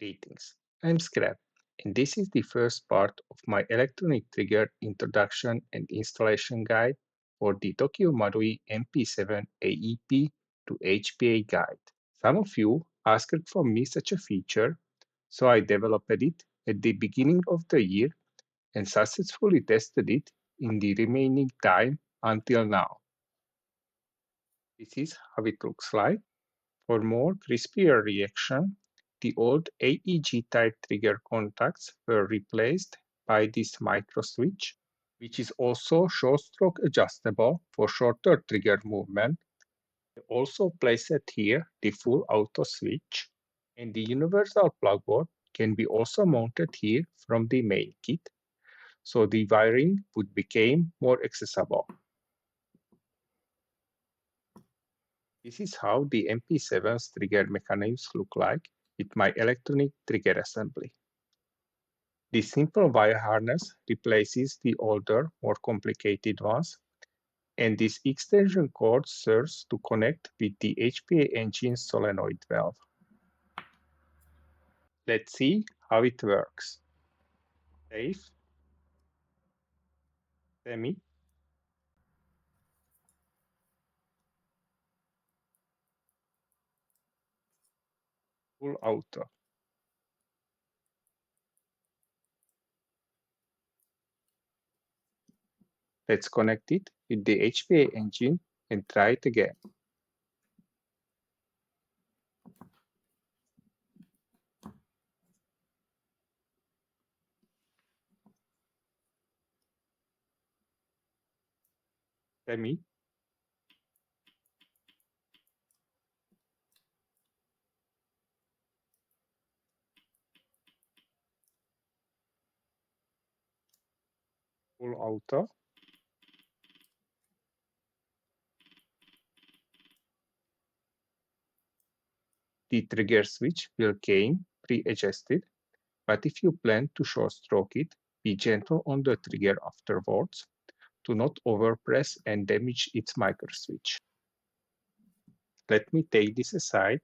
Greetings, I'm Scrab, and this is the first part of my electronic trigger introduction and installation guide for the Tokyo Marui MP7 AEP to HPA guide. Some of you asked for me such a feature, so I developed it at the beginning of the year and successfully tested it in the remaining time until now. This is how it looks like. For more crispier reaction, the old AEG type trigger contacts were replaced by this micro switch, which is also short stroke adjustable for shorter trigger movement. I also placed here the full auto switch, and the universal plug board can be also mounted here from the main kit, so the wiring would become more accessible. This is how the MP7's trigger mechanisms look like with my electronic trigger assembly. The simple wire harness replaces the older, more complicated ones, and this extension cord serves to connect with the HPA engine solenoid valve. Let's see how it works. Safe, semi, full auto. Let's connect it with the HPA engine and try it again. Semi, full auto. The trigger switch will came pre-adjusted, but if you plan to short stroke it, be gentle on the trigger afterwards to not overpress and damage its micro switch. Let me take this aside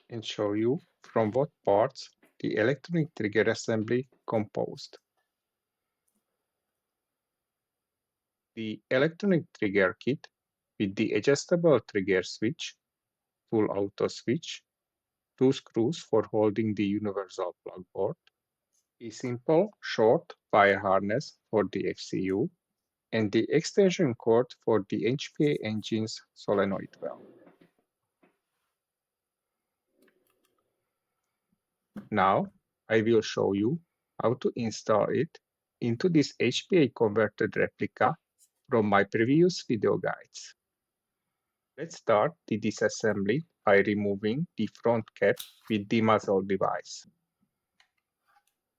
and show you from what parts the electronic trigger assembly composed. The electronic trigger kit with the adjustable trigger switch, full auto switch, 2 screws for holding the universal plug board, a simple short wire harness for the FCU, and the extension cord for the HPA engine's solenoid valve. Now, I will show you how to install it into this HPA converted replica from my previous video guides. Let's start the disassembly by removing the front cap with the muzzle device.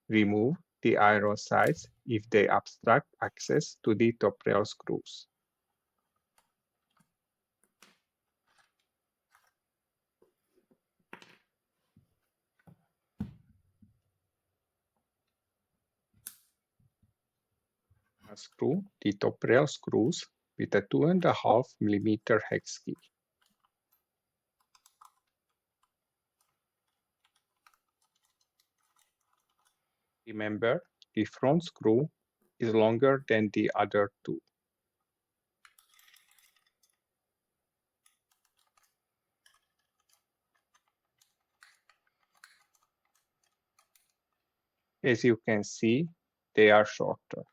Remove the iron sides if they obstruct access to the top rail screws. Unscrew the top rail screws with a 2.5 mm hex key. Remember, the front screw is longer than the other two. As you can see, they are shorter.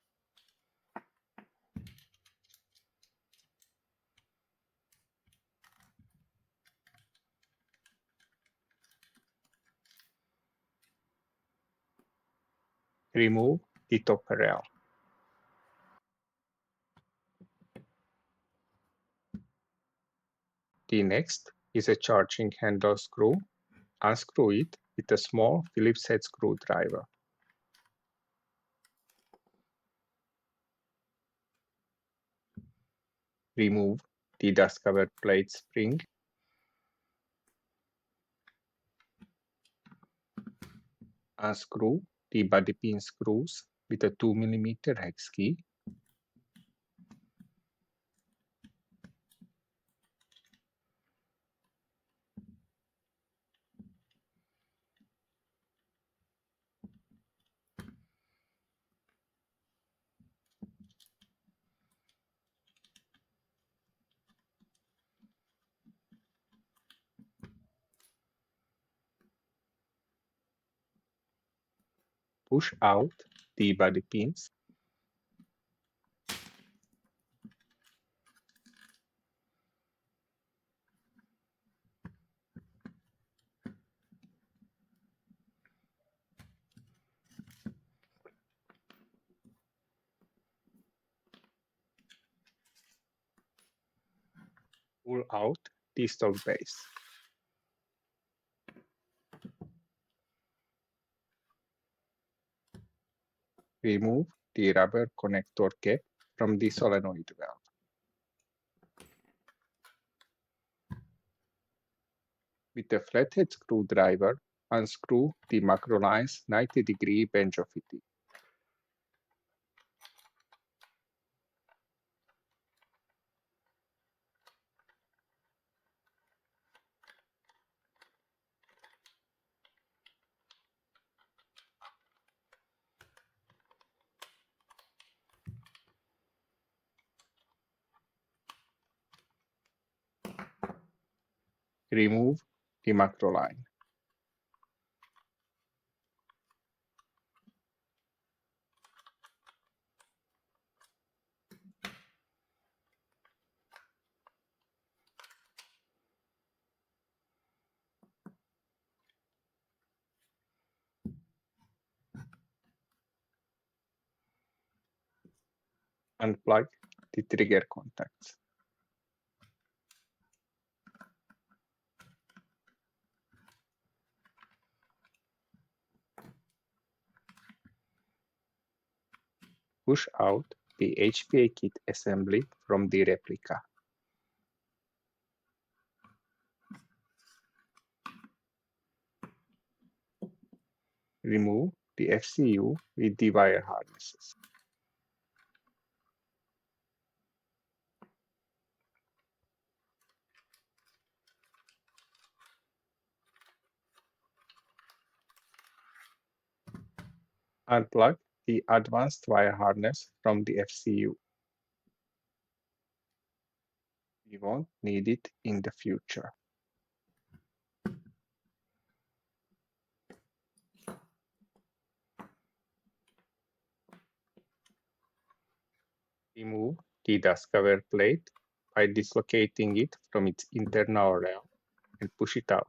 Remove the top rail. The next is a charging handle screw. Unscrew it with a small Phillips head screwdriver. Remove the dust-covered plate spring. Unscrew the body pin screws with a 2 mm hex key. Push out the body pins. Pull out the stock base. Remove the rubber connector cap from the solenoid valve. With a flathead screwdriver, unscrew the macro line's 90-degree Banjo fitting. Remove the macro line. Unplug the trigger contacts. Push out the HPA kit assembly from the replica. Remove the FCU with the wire harnesses. Unplug the advanced wire harness from the FCU. We won't need it in the future. Remove the dust cover plate by dislocating it from its internal rail and push it out.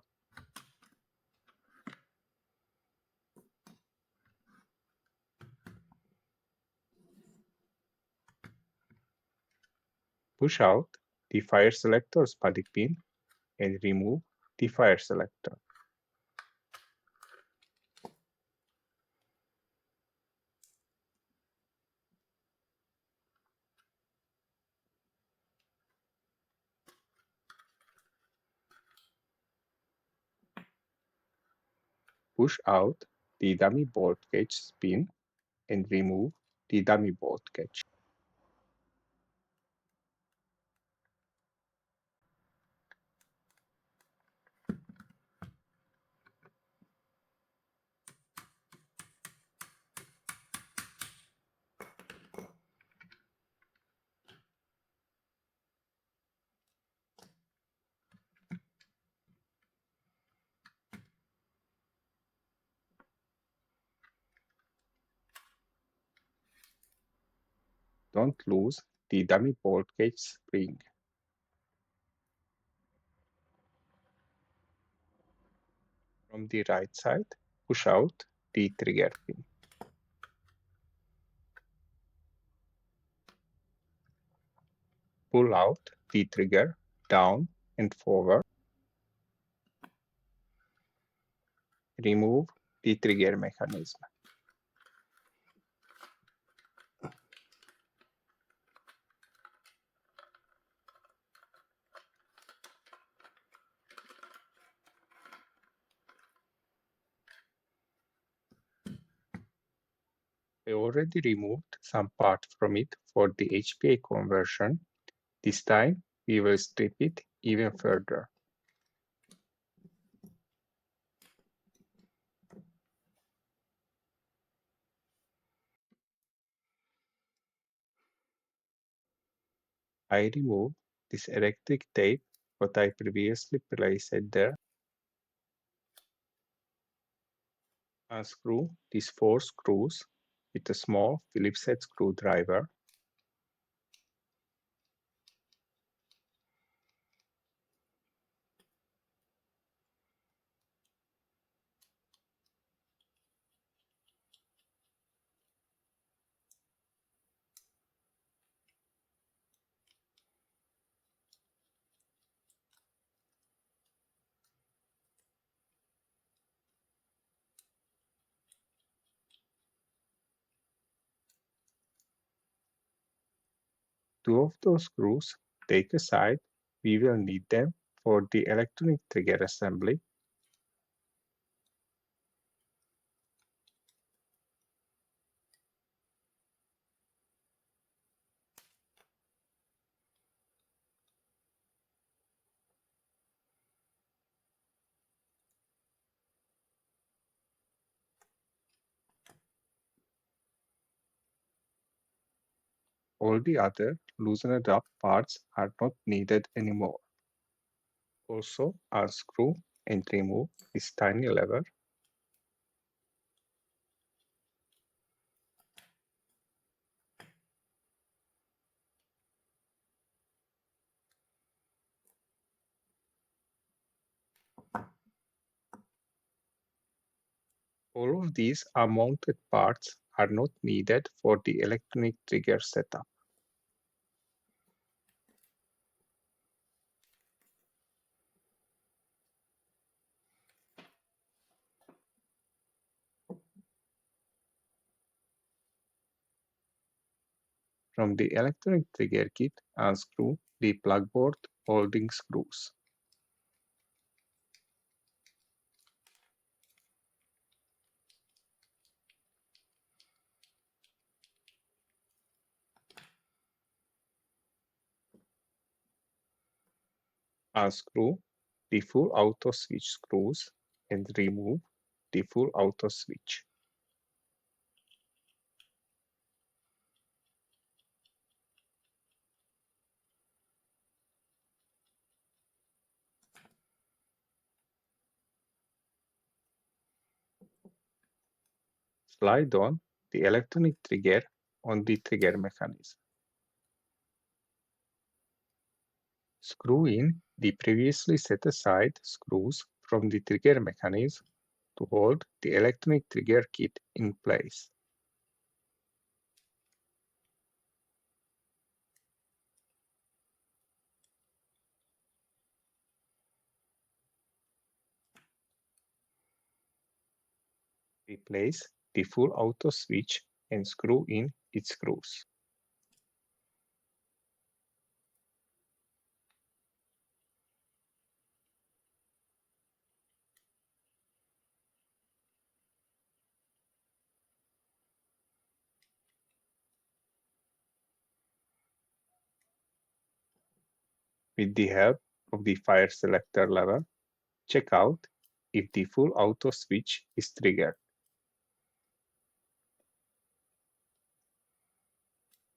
Push out the fire selector's body pin and remove the fire selector. Push out the dummy bolt catch pin and remove the dummy bolt catch. Don't lose the dummy bolt catch spring. From the right side, push out the trigger pin. Pull out the trigger down and forward. Remove the trigger mechanism. I already removed some parts from it for the HPA conversion. This time we will strip it even further. I remove this electric tape what I previously placed there. Unscrew these 4 screws with a small Phillips head screwdriver. Two of those screws take aside. We will need them for the electronic trigger assembly. All the other loosened up parts are not needed anymore. Also, unscrew and remove this tiny lever. All of these unmounted parts are not needed for the electronic trigger setup. From the electronic trigger kit, unscrew the plug board holding screws. Unscrew the full auto switch screws and remove the full auto switch. Slide on the electronic trigger on the trigger mechanism. Screw in the previously set aside screws from the trigger mechanism to hold the electronic trigger kit in place. Replace the full auto switch and screw in its screws. With the help of the fire selector lever, check out if the full auto switch is triggered.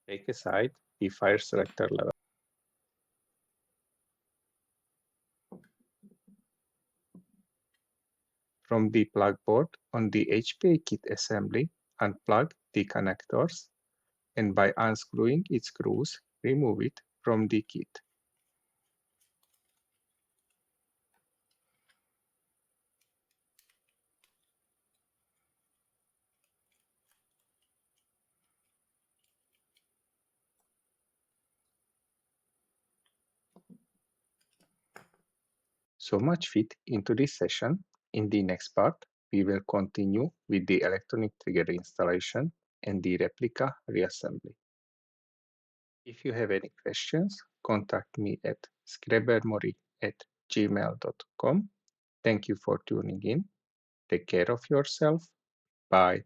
Take aside the fire selector lever. From the plug board on the HPA kit assembly, unplug the connectors, and by unscrewing its screws, remove it from the kit. So much fit into this session. In the next part, we will continue with the electronic trigger installation and the replica reassembly. If you have any questions, contact me at ScrabArmory@gmail.com. Thank you for tuning in. Take care of yourself. Bye.